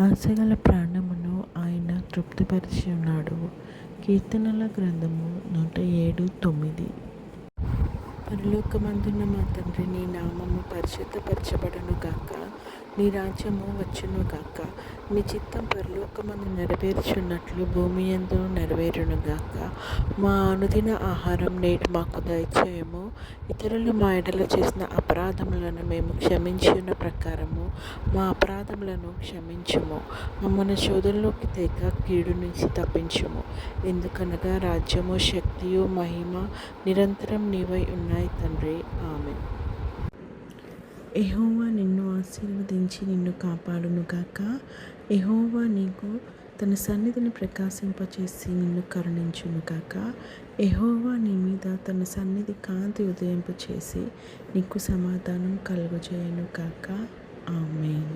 ఆశగల ప్రాణమును ఆయన తృప్తిపరిచి ఉన్నాడు. కీర్తనల గ్రంథము 107:9. పరలోకమందున్న మా తండ్రి, నీ నామము పరిశుద్ధపరచబడును గాక. నీ రాజ్యము వచ్చును గాక. నీ చిత్తం పరలోకమందు నెరవేర్చున్నట్లు భూమి యందు నెరవేరును గాక. మా అనుదిన ఆహారం నేడు మాకు దయచేయము. ఇతరులు మా ఎడల చేసిన అపరాధములను మేము క్షమించిన ప్రకారము మా అపరాధములను క్షమించుము. మమ్మల్ని శోధనలోకి తేక కీడు నుంచి తప్పించుము. ఎందుకనగా రాజ్యము, శక్తియు, మహిమ నిరంతరం నీవై ఉన్నాయి తండ్రి. ఆమేన్. యెహోవా నిన్ను ఆశీర్వదించి నిన్ను కాపాడునుగాక. యెహోవా నీకు తన సన్నిధిని ప్రకాశింపచేసి నిన్ను కరుణించునుగాక. యెహోవా నీ మీద తన సన్నిధి కాంతి ఉదయింపచేసి నీకు సమాధానం కలుగజేయునుగాక. ఆమేన్.